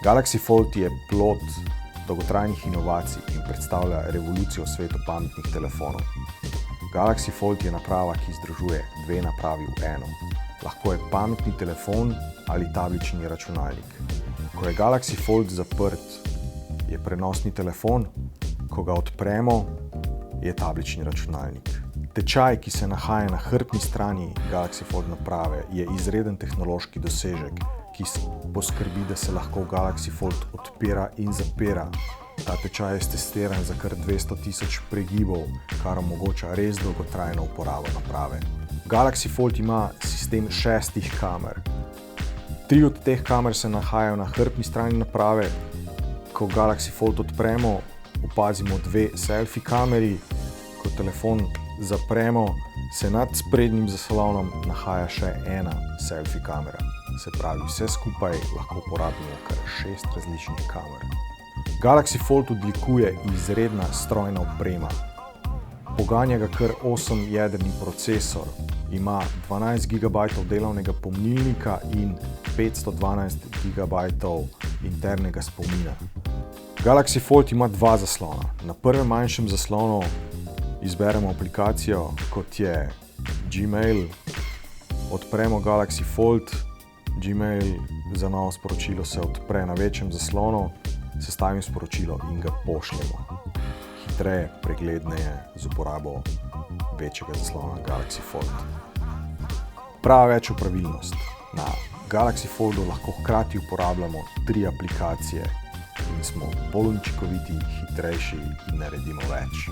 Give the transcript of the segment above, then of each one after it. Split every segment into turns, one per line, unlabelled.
Galaxy Fold je plod dolgotrajnih inovacij in predstavlja revolucijo v svetu pametnih telefonov. Galaxy Fold je naprava, ki združuje dve napravi v eno. Lahko je pametni telefon ali tablični računalnik. Ko je Galaxy Fold zaprt, je prenosni telefon, ko ga odpremo, je tablični računalnik. Tečaj, ki se nahaja na hrbtni strani Galaxy Fold naprave, je izreden tehnološki dosežek, ki poskrbi, da se lahko Galaxy Fold odpira in zapira. Ta tečaj je testiran za kar 200.000 pregibov, kar omogoča res dolgotrajno uporabo naprave. Galaxy Fold ima sistem 6 kamer. 3 od teh kamer se nahajajo na hrbtni strani naprave. Ko Galaxy Fold odpremo, opazimo 2 selfie kameri. Ko telefon zapremo, se nad sprednjim zaslonom nahaja še ena selfie kamera. Se pravi, vse skupaj lahko uporabimo kar 6 različnih kamer. Galaxy Fold odlikuje izredna strojna oprema. Poganja ga kar 8-jedrni procesor, ima 12 GB delovnega pomnilnika in 512 GB internega spomina. Galaxy Fold ima 2 zaslona. Na prvem manjšem zaslonu izberemo aplikacijo, kot je Gmail, odpremo Galaxy Fold, Gmail za novo sporočilo se odpre na večjem zaslonu, sestavim sporočilo in ga pošljemo. Hitreje, pregledneje z uporabo večjega zaslona Galaxy Fold. Prava večjo pravilnost. Na Galaxy Foldu lahko hkrati uporabljamo 3 aplikacije in smo bolj učinkoviti, hitrejši in naredimo več.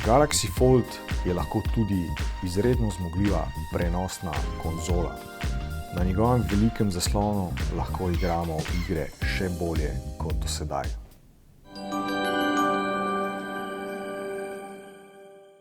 Galaxy Fold je lahko tudi izredno zmogljiva prenosna konzola. Na njegovem velikem zaslonu lahko igramo igre še bolje kot do sedaj.